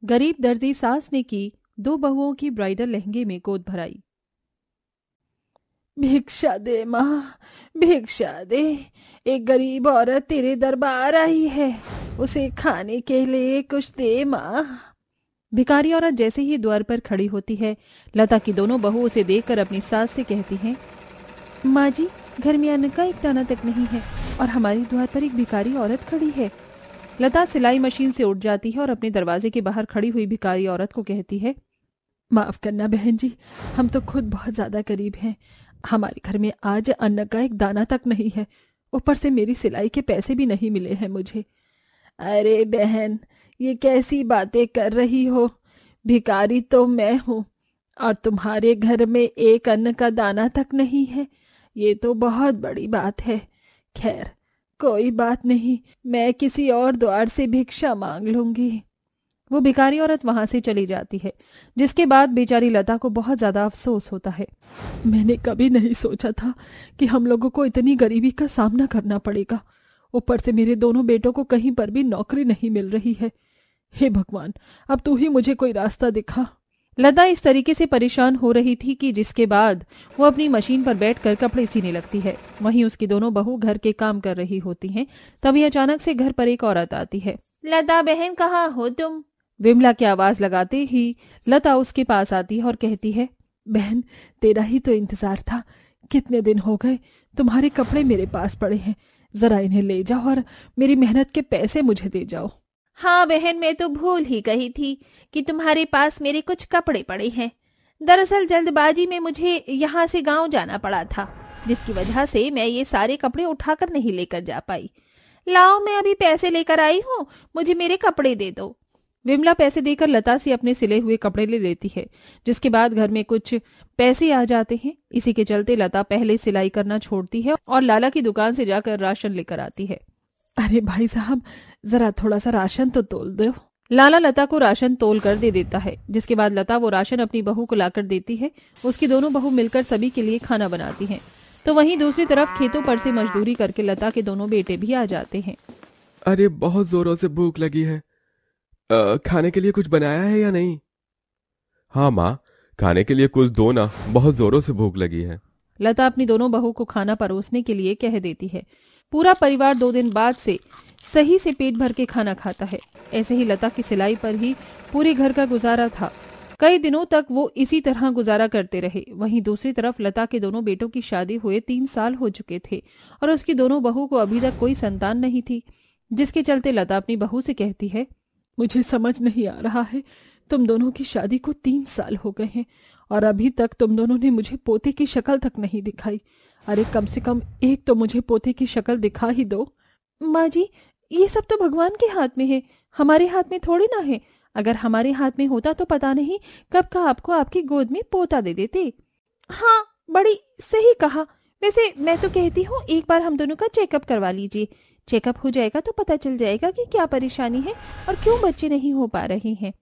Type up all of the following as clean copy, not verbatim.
गरीब दर्जी सास ने की 2 बहुओं की ब्राइडल लहंगे में गोद भराई। भिक्षा दे माँ, भिक्षा दे। एक गरीब औरत तेरे दरबार आई है, उसे खाने के लिए कुछ दे माँ। भिखारी औरत जैसे ही द्वार पर खड़ी होती है, लता की दोनों बहू उसे देखकर अपनी सास से कहती हैं, माँ जी, घर में अन्न का एक दाना तक नहीं है और हमारे द्वार पर एक भिखारी औरत खड़ी है। लता सिलाई मशीन से उठ जाती है और अपने दरवाजे के बाहर खड़ी हुई भिखारी औरत को कहती है, माफ करना बहन जी, हम तो खुद बहुत ज्यादा गरीब हैं। हमारे घर में आज अन्न का एक दाना तक नहीं है, ऊपर से मेरी सिलाई के पैसे भी नहीं मिले हैं मुझे। अरे बहन, ये कैसी बातें कर रही हो? भिखारी तो मैं हूँ और तुम्हारे घर में एक अन्न का दाना तक नहीं है, ये तो बहुत बड़ी बात है। खैर कोई बात नहीं, मैं किसी और द्वार से भिक्षा मांग लूंगी। वो भिखारी औरत वहां से चली जाती है, जिसके बाद बेचारी लता को बहुत ज्यादा अफसोस होता है। मैंने कभी नहीं सोचा था कि हम लोगों को इतनी गरीबी का सामना करना पड़ेगा। ऊपर से मेरे दोनों बेटों को कहीं पर भी नौकरी नहीं मिल रही है। हे भगवान, अब तू ही मुझे कोई रास्ता दिखा। लता इस तरीके से परेशान हो रही थी कि जिसके बाद वो अपनी मशीन पर बैठकर कपड़े सीने लगती है। वहीं उसकी दोनों बहू घर के काम कर रही होती हैं। तभी अचानक से घर पर एक औरत आती है। लता बहन, कहाँ हो तुम? विमला की आवाज लगाते ही लता उसके पास आती है और कहती है, बहन, तेरा ही तो इंतजार था। कितने दिन हो गए, तुम्हारे कपड़े मेरे पास पड़े हैं, जरा इन्हें ले जाओ और मेरी मेहनत के पैसे मुझे दे जाओ। हाँ बहन, मैं तो भूल ही गई थी कि तुम्हारे पास मेरे कुछ कपड़े पड़े हैं। दरअसल जल्दबाजी में मुझे यहाँ से गांव जाना पड़ा था, जिसकी वजह से मैं ये सारे कपड़े उठाकर नहीं लेकर जा पाई। लाओ, मैं अभी पैसे लेकर आई हूँ, मुझे मेरे कपड़े दे दो। विमला पैसे देकर लता से अपने सिले हुए कपड़े ले लेती है, जिसके बाद घर में कुछ पैसे आ जाते हैं। इसी के चलते लता पहले सिलाई करना छोड़ती है और लाला की दुकान से जाकर राशन लेकर आती है। अरे भाई साहब, जरा थोड़ा सा राशन तो तोल दो। लाला लता को राशन तोल कर दे देता है, जिसके बाद लता वो राशन अपनी बहू को लाकर देती है। उसकी दोनों बहू मिलकर सभी के लिए खाना बनाती हैं। तो वहीं दूसरी तरफ खेतों पर से मजदूरी करके लता के दोनों बेटे भी आ जाते हैं। अरे बहुत जोरों से भूख लगी है, खाने के लिए कुछ बनाया है या नहीं? हाँ माँ, खाने के लिए कुछ दो ना, बहुत जोरों से भूख लगी है। लता अपनी दोनों बहू को खाना परोसने के लिए कह देती है। पूरा परिवार 2 दिन बाद से सही से पेट भर के खाना खाता है। ऐसे ही लता की सिलाई पर ही पूरे घर का गुजारा था। कई दिनों तक वो इसी तरह गुजारा करते रहे। वहीं दूसरी तरफ लता के दोनों बेटों की शादी हुए 3 साल हो चुके थे और उसकी दोनों बहू को अभी तक कोई संतान नहीं थी, जिसके चलते लता अपनी बहू से कहती है, मुझे समझ नहीं आ रहा है, तुम दोनों की शादी को 3 साल हो गए हैं और अभी तक तुम दोनों ने मुझे पोते की शक्ल तक नहीं दिखाई। अरे कम से कम एक तो मुझे पोते की शक्ल दिखा ही दो। माँ जी, ये सब तो भगवान के हाथ में है, हमारे हाथ में थोड़ी ना है। अगर हमारे हाथ में होता तो पता नहीं कब का आपको आपकी गोद में पोता दे देते। हाँ, बड़ी सही कहा। वैसे मैं तो कहती हूँ एक बार हम दोनों का चेकअप करवा लीजिए। चेकअप हो जाएगा तो पता चल जाएगा कि क्या परेशानी है और क्यों बच्चे नहीं हो पा रहे हैं।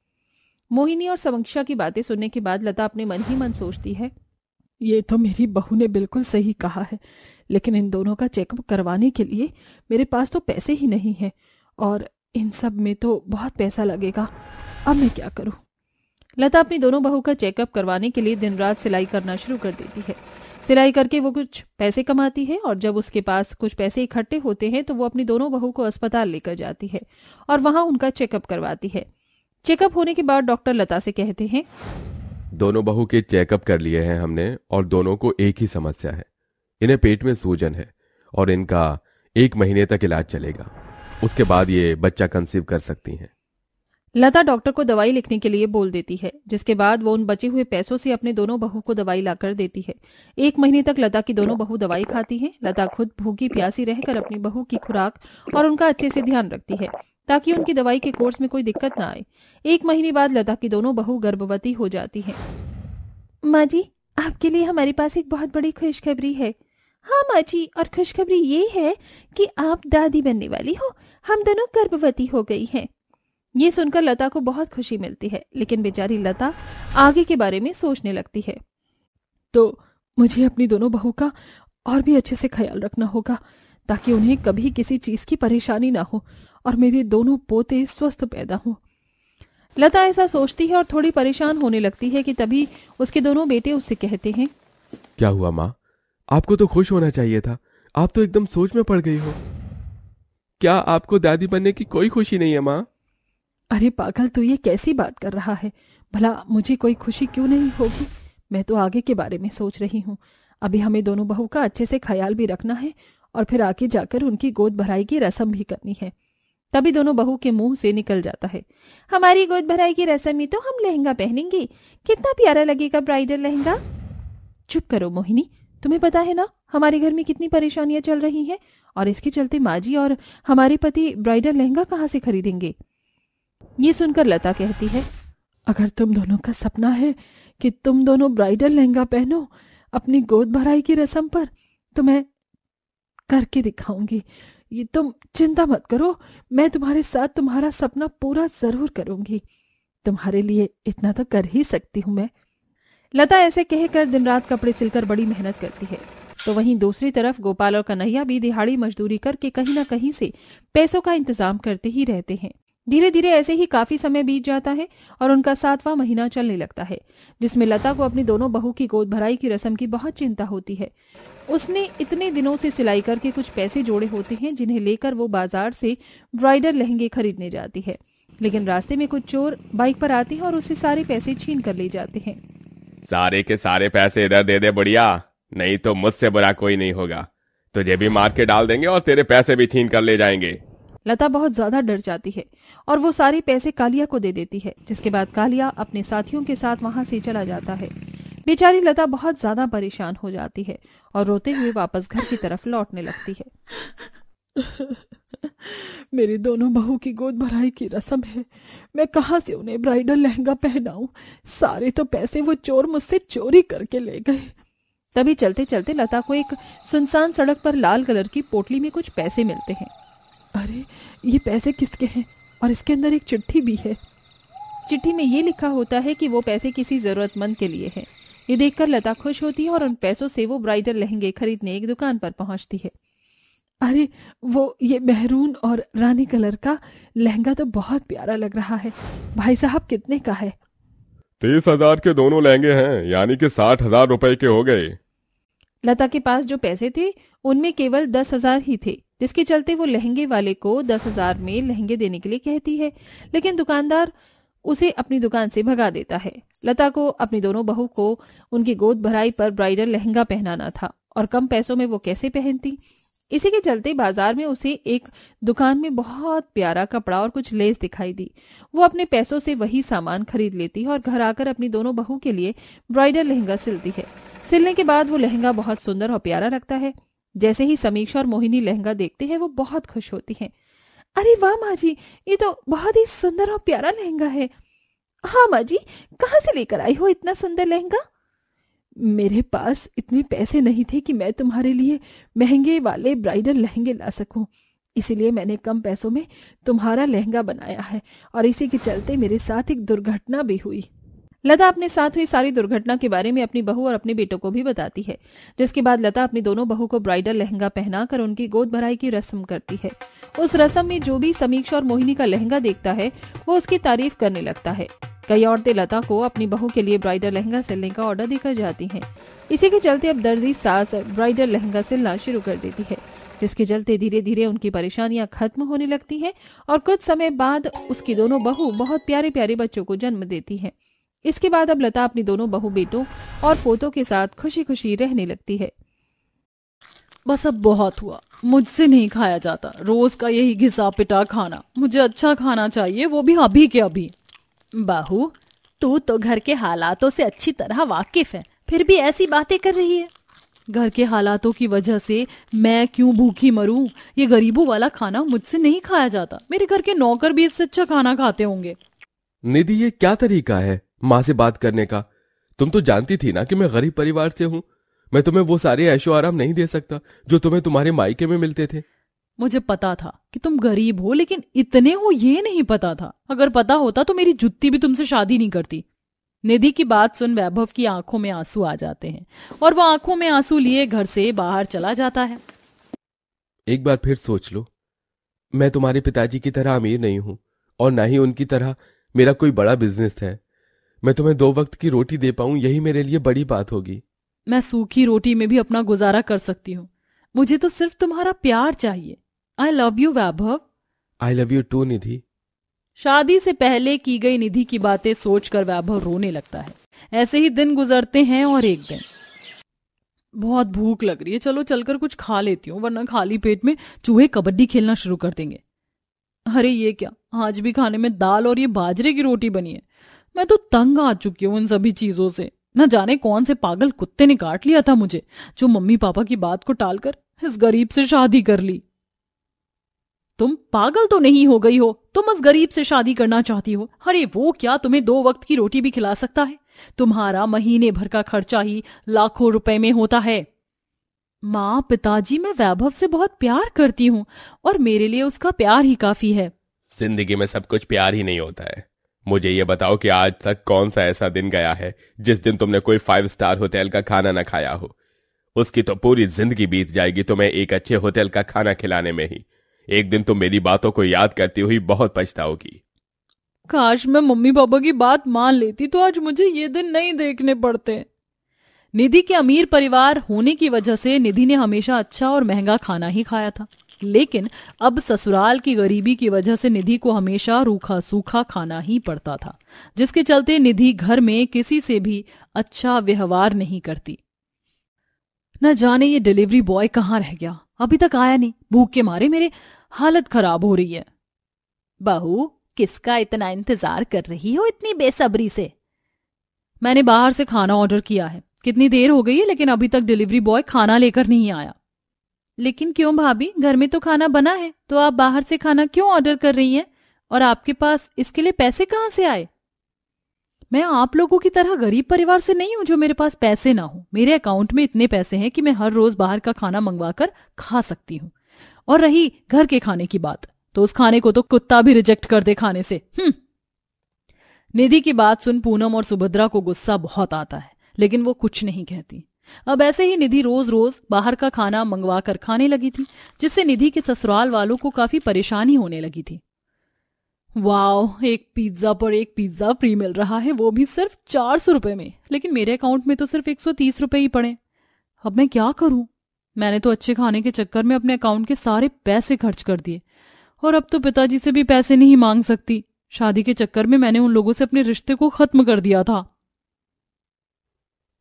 मोहिनी और समीक्षा की बातें सुनने के बाद लता अपने मन ही मन सोचती है, ये तो मेरी बहू ने बिल्कुल सही कहा है, लेकिन इन दोनों का चेकअप करवाने के लिए मेरे पास तो पैसे ही नहीं है और इन सब में तो बहुत पैसा लगेगा। अब मैं क्या करूं? लता अपनी दोनों बहू का चेकअप करवाने के लिए दिन रात सिलाई करना शुरू कर देती है। सिलाई करके वो कुछ पैसे कमाती है और जब उसके पास कुछ पैसे इकट्ठे होते हैं तो वो अपनी दोनों बहू को अस्पताल लेकर जाती है और वहां उनका चेकअप करवाती है। चेकअप होने के बाद डॉक्टर लता से कहते हैं, दोनों बहू के चेकअप कर लिए हैं हमने और दोनों को एक ही समस्या है, इन्हें पेट में सूजन है और इनका 1 महीने तक इलाज चलेगा, उसके बाद ये बच्चा कंसीव कर सकती हैं। लता डॉक्टर को दवाई लिखने के लिए बोल देती है, जिसके बाद वो उन बचे हुए पैसों से अपने दोनों बहू को दवाई लाकर देती है। 1 महीने तक लता की दोनों बहू दवाई खाती हैं। लता खुद भूखी प्यासी रहकर अपनी बहू की खुराक और उनका अच्छे से ध्यान रखती है ताकि उनकी दवाई के कोर्स में कोई दिक्कत ना आए। 1 महीने बाद लता की दोनों बहू गर्भवती हो जाती हैं। माँ जी, आपके लिए हमारे पास एक बहुत बड़ी खुशखबरी है। हाँ माँ जी, और खुशखबरी ये है कि आप दादी बनने वाली हो। हम दोनों गर्भवती हो गई हैं। ये सुनकर लता को बहुत खुशी मिलती है, लेकिन बेचारी लता आगे के बारे में सोचने लगती है। तो मुझे अपनी दोनों बहू का और भी अच्छे से ख्याल रखना होगा ताकि उन्हें कभी किसी चीज की परेशानी ना हो और मेरे दोनों पोते स्वस्थ पैदा हों। लता ऐसा सोचती है और थोड़ी परेशान होने लगती है कि तभी उसके दोनों बेटे उससे कहते हैं, क्या हुआ माँ? आपको तो खुश होना चाहिए था, आप तो एकदम सोच में पड़ गई हो। क्या आपको दादी बनने की कोई खुशी नहीं है माँ? अरे पागल, तू ये कैसी बात कर रहा है? भला मुझे कोई खुशी क्यों नहीं होगी? मैं तो आगे के बारे में सोच रही हूँ। अभी हमें दोनों बहू का अच्छे से ख्याल भी रखना है और फिर आगे जाकर उनकी गोद भराई की रस्म भी करनी है। तभी दोनों बहू के मुंह से निकल जाता है, हमारी गोद भराई की रस्म में तो हम लहंगा पहनेंगे, कितना प्यारा लगेगा ब्राइडल लहंगा। चुप करो मोहिनी, तुम्हें पता है ना हमारे घर में कितनी परेशानियां चल रही हैं और इसके चलते माँ जी और हमारे पति ब्राइडल लहंगा कहाँ से खरीदेंगे। ये सुनकर लता कहती है, अगर तुम दोनों का सपना है कि तुम दोनों ब्राइडल लहंगा पहनो अपनी गोद भराई की रस्म पर, तो मैं करके दिखाऊंगी। ये तुम चिंता मत करो, मैं तुम्हारे साथ तुम्हारा सपना पूरा जरूर करूंगी। तुम्हारे लिए इतना तो कर ही सकती हूँ मैं। लता ऐसे कहकर दिन रात कपड़े सिलकर बड़ी मेहनत करती है। तो वहीं दूसरी तरफ गोपाल और कन्हैया भी दिहाड़ी मजदूरी करके कहीं ना कहीं से पैसों का इंतजाम करते ही रहते हैं। धीरे धीरे ऐसे ही काफी समय बीत जाता है और उनका 7वां महीना चलने लगता है, जिसमें लता को अपनी दोनों बहू की गोद भराई की रस्म की बहुत चिंता होती है। उसने इतने दिनों से सिलाई करके कुछ पैसे जोड़े होते हैं जिन्हें लेकर वो बाजार से ब्राइडल लहंगे खरीदने जाती है, लेकिन रास्ते में कुछ चोर बाइक पर आते हैं और उससे सारे पैसे छीन कर ले जाते हैं। सारे के सारे पैसे इधर दे दे बढ़िया, नहीं तो मुझसे बुरा कोई नहीं होगा। तुझे भी मार के डाल देंगे और तेरे पैसे भी छीन कर ले जाएंगे। लता बहुत ज्यादा डर जाती है और वो सारे पैसे कालिया को दे देती है, जिसके बाद कालिया अपने साथियों के साथ वहां से चला जाता है। बेचारी लता बहुत ज्यादा परेशान हो जाती है और रोते हुए वापस घर की तरफ लौटने लगती है। मेरी दोनों बहू की गोद भराई की रस्म है, मैं कहाँ से उन्हें ब्राइडल लहंगा पहनाऊं? सारे तो पैसे वो चोर मुझसे चोरी करके ले गए। तभी चलते चलते लता को एक सुनसान सड़क पर लाल कलर की पोटली में कुछ पैसे मिलते हैं। अरे ये पैसे किसके हैं? और इसके अंदर एक चिट्ठी भी है। चिट्ठी में ये लिखा होता है कि वो पैसे किसी जरूरतमंद के लिए हैं। ये देखकर लता खुश होती है और उन पैसों से वो ब्राइडल लहंगे खरीदने एक दुकान पर पहुंचती है। अरे वो ये मेहरून और रानी कलर का लहंगा तो बहुत प्यारा लग रहा है। भाई साहब कितने का है? 30,000 के दोनों लहंगे हैं, यानी कि 60,000 रुपए के हो गए। लता के पास जो पैसे थे उनमें केवल 10,000 ही थे, जिसके चलते वो लहंगे वाले को 10,000 में लहंगे देने के लिए कहती है, लेकिन दुकानदार उसे अपनी दुकान से भगा देता है। लता को अपनी दोनों बहू को उनकी गोद भराई पर ब्राइडल लहंगा पहनाना था और कम पैसों में वो कैसे पहनती। इसी के चलते बाजार में उसे एक दुकान में बहुत प्यारा कपड़ा और कुछ लेस दिखाई दी। वो अपने पैसों से वही सामान खरीद लेती है और घर आकर अपनी दोनों बहू के लिए ब्राइडल लहंगा सिलती है। सिलने के बाद वो लहंगा बहुत सुंदर और प्यारा लगता है। जैसे ही समीक्षा और मोहिनी लहंगा देखते हैं वो बहुत खुश होती हैं। अरे वाह माँ जी, ये तो बहुत ही सुंदर और प्यारा लहंगा है। हाँ माँ जी, कहाँ से लेकर आई हो इतना सुंदर लहंगा? मेरे पास इतने पैसे नहीं थे कि मैं तुम्हारे लिए महंगे वाले ब्राइडल लहंगे ला सकूं, इसीलिए मैंने कम पैसों में तुम्हारा लहंगा बनाया है और इसी के चलते मेरे साथ एक दुर्घटना भी हुई। लता अपने साथ हुई सारी दुर्घटना के बारे में अपनी बहू और अपने बेटों को भी बताती है, जिसके बाद लता अपनी दोनों बहू को ब्राइडल लहंगा पहनाकर उनकी गोद भराई की रस्म करती है। उस रस्म में जो भी समीक्षा और मोहिनी का लहंगा देखता है वो उसकी तारीफ करने लगता है। कई औरतें लता को अपनी बहू के लिए ब्राइडल लहंगा सिलने का ऑर्डर देकर जाती हैं। इसी के चलते अब दर्जी सास ब्राइडल लहंगा सिलना शुरू कर देती है, जिसके चलते धीरे धीरे उनकी परेशानियां खत्म होने लगती हैं और कुछ समय बाद उसकी दोनों बहू बहुत प्यारे प्यारे बच्चों को जन्म देती हैं। इसके बाद अब लता अपनी दोनों बहू बेटों और पोतों के साथ खुशी खुशी रहने लगती है। बस अब बहुत हुआ, मुझसे नहीं खाया जाता रोज का यही घिसा पिटा खाना। मुझे अच्छा खाना चाहिए, वो भी अभी के अभी। बहू, तू तो घर के हालातों से अच्छी तरह वाकिफ है, फिर भी ऐसी बातें कर रही है। घर के हालातों की वजह से मैं क्यों भूखी मरूं? ये गरीबों वाला खाना मुझसे नहीं खाया जाता। मेरे घर के नौकर भी इससे अच्छा खाना खाते होंगे। निधि, ये क्या तरीका है माँ से बात करने का? तुम तो जानती थी ना कि मैं गरीब परिवार से हूँ। मैं तुम्हें वो सारे ऐशो आराम नहीं दे सकता जो तुम्हें तुम्हारे मायके में मिलते थे। मुझे पता था कि तुम गरीब हो, लेकिन इतने हो ये नहीं पता था। अगर पता होता तो मेरी जुत्ती भी तुमसे शादी नहीं करती। निधि की बात सुन वैभव की आंखों में आंसू आ जाते हैं और वो आंखों में आंसू लिए घर से बाहर चला जाता है। एक बार फिर सोच लो, मैं तुम्हारे पिताजी की तरह अमीर नहीं हूं और ना ही उनकी तरह मेरा कोई बड़ा बिजनेस है, मैं तुम्हें 2 वक्त की रोटी दे पाऊं यही मेरे लिए बड़ी बात होगी। मैं सूखी रोटी में भी अपना गुजारा कर सकती हूँ। मुझे तो सिर्फ तुम्हारा प्यार चाहिए। I love you Vaibhav. I love you too Nidhi. शादी से पहले की गई निधि की बातें सोचकर वैभव रोने लगता है। ऐसे ही दिन गुजरते हैं और एक दिन, बहुत भूख लग रही है, चलो चलकर कुछ खा लेती हूँ वरना खाली पेट में चूहे कबड्डी खेलना शुरू कर देंगे। अरे ये क्या, आज भी खाने में दाल और ये बाजरे की रोटी बनी है। मैं तो तंग आ चुकी हूँ इन सभी चीजों से। न जाने कौन से पागल कुत्ते ने काट लिया था मुझे, जो मम्मी पापा की बात को टालकर इस गरीब से शादी कर ली। तुम पागल तो नहीं हो गई हो? तुम उस गरीब से शादी करना चाहती हो? अरे वो क्या तुम्हें 2 वक्त की रोटी भी खिला सकता है? तुम्हारा महीने भर का खर्चा ही लाखों रुपए में होता है। माँ, पिताजी, मैं वैभव से बहुत प्यार करती हूँ और मेरे लिए उसका प्यार ही काफी है। जिंदगी में सब कुछ प्यार ही नहीं होता है। मुझे ये बताओ कि आज तक कौन सा ऐसा दिन गया है जिस दिन तुमने कोई 5 स्टार होटल का खाना ना खाया हो। उसकी तो पूरी जिंदगी बीत जाएगी तुम्हें एक अच्छे होटल का खाना खिलाने में ही। एक दिन तुम मेरी बातों को याद करती हुई बहुत पछताओगी। काश मैं मम्मी पापा की बात मान लेती तो आज मुझे ये दिन नहीं देखने पड़ते। निधि के अमीर परिवार होने की वजह से निधि ने हमेशा अच्छा और महंगा खाना ही खाया था, लेकिन अब ससुराल की गरीबी की वजह से निधि को हमेशा रूखा सूखा खाना ही पड़ता था, जिसके चलते निधि घर में किसी से भी अच्छा व्यवहार नहीं करती। न जाने ये डिलीवरी बॉय कहाँ रह गया, अभी तक आया नहीं। भूख के मारे मेरे हालत खराब हो रही है। बहू, किसका इतना इंतजार कर रही हो इतनी बेसब्री से? मैंने बाहर से खाना ऑर्डर किया है, कितनी देर हो गई है, लेकिन अभी तक डिलीवरी बॉय खाना लेकर नहीं आया। लेकिन क्यों भाभी, घर में तो खाना बना है, तो आप बाहर से खाना क्यों ऑर्डर कर रही हैं? और आपके पास इसके लिए पैसे कहाँ से आए? मैं आप लोगों की तरह गरीब परिवार से नहीं हूं जो मेरे पास पैसे ना हो। मेरे अकाउंट में इतने पैसे हैं कि मैं हर रोज बाहर का खाना मंगवाकर खा सकती हूँ। और रही घर के खाने की बात, तो उस खाने को तो कुत्ता भी रिजेक्ट कर दे खाने से। निधि की बात सुन पूनम और सुभद्रा को गुस्सा बहुत आता है, लेकिन वो कुछ नहीं कहती। अब ऐसे ही निधि रोज रोज बाहर का खाना मंगवा कर खाने लगी थी, जिससे निधि के ससुराल वालों को काफी परेशानी होने लगी थी। वाह, एक पिज्जा पर एक पिज्जा फ्री मिल रहा है, वो भी सिर्फ 400 रुपए में। लेकिन मेरे अकाउंट में तो सिर्फ 130 रुपए ही पड़े। अब मैं क्या करूं? मैंने तो अच्छे खाने के चक्कर में अपने अकाउंट के सारे पैसे खर्च कर दिए, और अब तो पिताजी से भी पैसे नहीं मांग सकती। शादी के चक्कर में मैंने उन लोगों से अपने रिश्ते को खत्म कर दिया था।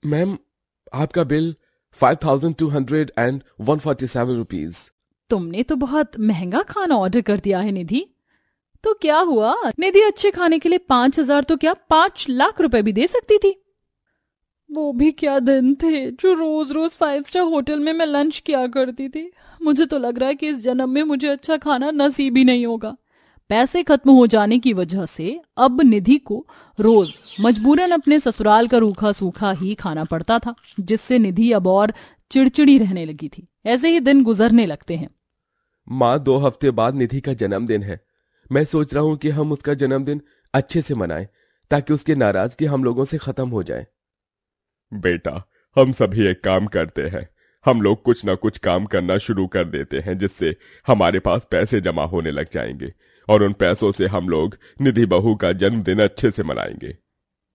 मैम, आपका बिल 5247 रुपीज। तुमने तो बहुत महंगा खाना ऑर्डर कर दिया है निधि। तो क्या हुआ? निधि अच्छे खाने के लिए 5000 तो क्या 5 लाख रुपए भी दे सकती थी। वो भी क्या दिन थे जो रोज रोज 5 स्टार होटल में मैं लंच किया करती थी। मुझे तो लग रहा है कि इस जन्म में मुझे अच्छा खाना नसीब ही नहीं होगा। पैसे खत्म हो जाने की वजह से अब निधि को रोज मजबूरन अपने ससुराल का रूखा सूखा ही खाना पड़ता था, जिससे निधि अब और चिड़चिड़ी रहने लगी थी। ऐसे ही दिन गुजरने लगते हैं। माँ, 2 हफ्ते बाद निधि का जन्मदिन है। मैं सोच रहा हूं कि हम उसका जन्मदिन अच्छे से मनाएं, ताकि उसकी नाराजगी हम लोगों से खत्म हो जाए। बेटा, हम सभी एक काम करते हैं। हम लोग कुछ ना कुछ काम करना शुरू कर देते हैं, जिससे हमारे पास पैसे जमा होने लग जाएंगे, और उन पैसों से हम लोग निधि बहू का जन्मदिन अच्छे से मनाएंगे।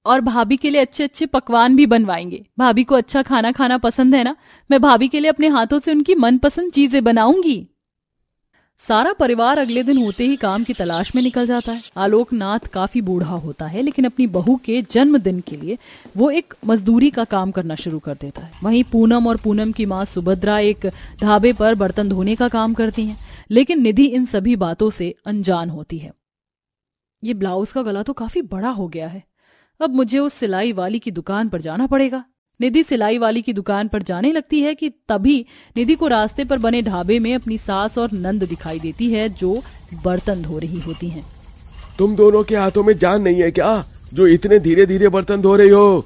और भाभी के लिए अच्छे अच्छे पकवान भी बनवाएंगे। भाभी को अच्छा खाना खाना पसंद है ना, मैं भाभी के लिए अपने हाथों से उनकी मनपसंद चीजें बनाऊंगी। सारा परिवार अगले दिन होते ही काम की तलाश में निकल जाता है। आलोकनाथ काफी बूढ़ा होता है, लेकिन अपनी बहू के जन्मदिन के लिए वो एक मजदूरी का काम करना शुरू कर देता है। वहीं पूनम और पूनम की माँ सुभद्रा एक ढाबे पर बर्तन धोने का काम करती हैं, लेकिन निधि इन सभी बातों से अनजान होती है। ये ब्लाउज का गला तो काफी बड़ा हो गया है, अब मुझे उस सिलाई वाली की दुकान पर जाना पड़ेगा। निधि सिलाई वाली की दुकान पर जाने लगती है कि तभी निधि को रास्ते पर बने ढाबे में अपनी सास और नंद दिखाई देती है, जो बर्तन धो रही होती हैं। तुम दोनों के हाथों में जान नहीं है क्या, जो इतने धीरे धीरे बर्तन धो रही हो?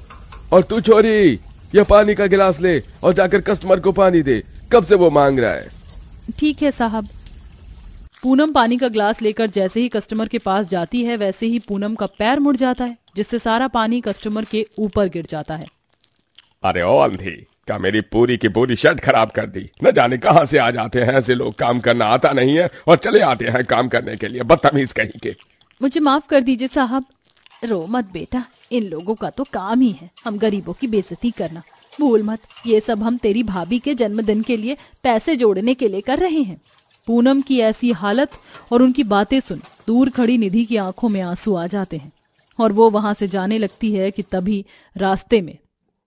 और तू छोरी, यह पानी का गिलास ले और जाकर कस्टमर को पानी दे, कब से वो मांग रहा है। ठीक है साहब। पूनम पानी का ग्लास लेकर जैसे ही कस्टमर के पास जाती है, वैसे ही पूनम का पैर मुड़ जाता है, जिससे सारा पानी कस्टमर के ऊपर गिर जाता है। अरे ओ अंधी, क्या मेरी पूरी की पूरी शर्ट खराब कर दी? न जाने कहां से आ जाते हैं ऐसे लोग, काम करना आता नहीं है और चले आते हैं काम करने के लिए, बदतमीज कहीं के। मुझे माफ कर दीजिए साहब, रो मत बेटा, इन लोगों का तो काम ही है हम गरीबों की बेइज्जती करना। भूल मत, ये सब हम तेरी भाभी के जन्मदिन के लिए पैसे जोड़ने के लिए कर रहे हैं। पूनम की ऐसी हालत और उनकी बातें सुन दूर खड़ी निधि की आंखों में आंसू आ जाते हैं और वो वहां से जाने लगती है कि तभी रास्ते में,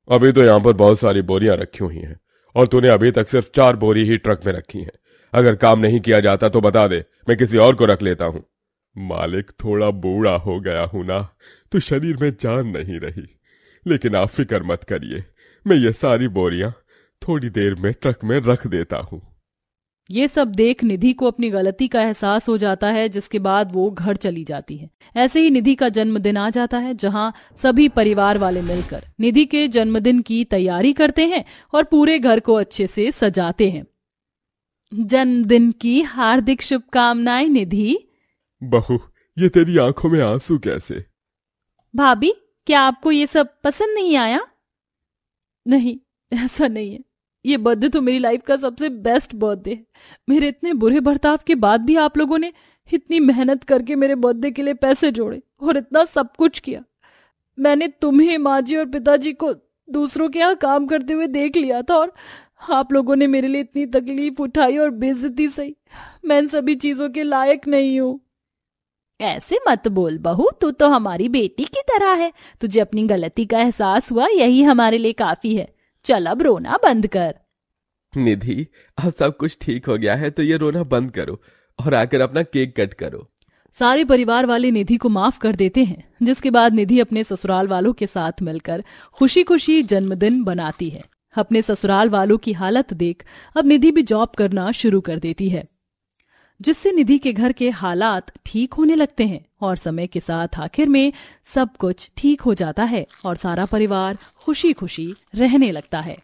अभी तो यहाँ पर बहुत सारी बोरियां रखी हुई हैं और तूने अभी तक सिर्फ 4 बोरी ही ट्रक में रखी हैं। अगर काम नहीं किया जाता तो बता दे, मैं किसी और को रख लेता हूँ। मालिक, थोड़ा बूढ़ा हो गया हूं ना, तो शरीर में जान नहीं रही, लेकिन आप फिक्र मत करिए, मैं ये सारी बोरियां थोड़ी देर में ट्रक में रख देता हूँ। ये सब देख निधि को अपनी गलती का एहसास हो जाता है, जिसके बाद वो घर चली जाती है। ऐसे ही निधि का जन्मदिन आ जाता है, जहां सभी परिवार वाले मिलकर निधि के जन्मदिन की तैयारी करते हैं और पूरे घर को अच्छे से सजाते हैं। जन्मदिन की हार्दिक शुभकामनाएं निधि। बहू, ये तेरी आंखों में आंसू कैसे? भाभी, क्या आपको ये सब पसंद नहीं आया? नहीं, ऐसा नहीं है, ये बर्थडे तो मेरी लाइफ का सबसे बेस्ट बर्थडे है। मेरे इतने बुरे बर्ताव के बाद भी आप लोगों ने इतनी मेहनत करके मेरे बर्थडे के लिए पैसे जोड़े और इतना सब कुछ किया। मैंने तुम्हें, माँ जी और पिताजी को दूसरों के यहाँ काम करते हुए देख लिया था और आप लोगों ने मेरे लिए इतनी तकलीफ उठाई और बेइज्जती सही। मैं इन सभी चीजों के लायक नहीं हूँ। ऐसे मत बोल बहू, तू तो हमारी बेटी की तरह है। तुझे अपनी गलती का एहसास हुआ, यही हमारे लिए काफी है। चल अब रोना बंद कर। निधि, अब सब कुछ ठीक हो गया है तो ये रोना बंद करो और आकर अपना केक कट करो। सारे परिवार वाले निधि को माफ कर देते हैं, जिसके बाद निधि अपने ससुराल वालों के साथ मिलकर खुशी खुशी जन्मदिन बनाती है। अपने ससुराल वालों की हालत देख अब निधि भी जॉब करना शुरू कर देती है, जिससे निधि के घर के हालात ठीक होने लगते हैं और समय के साथ आखिर में सब कुछ ठीक हो जाता है और सारा परिवार खुशी खुशी रहने लगता है।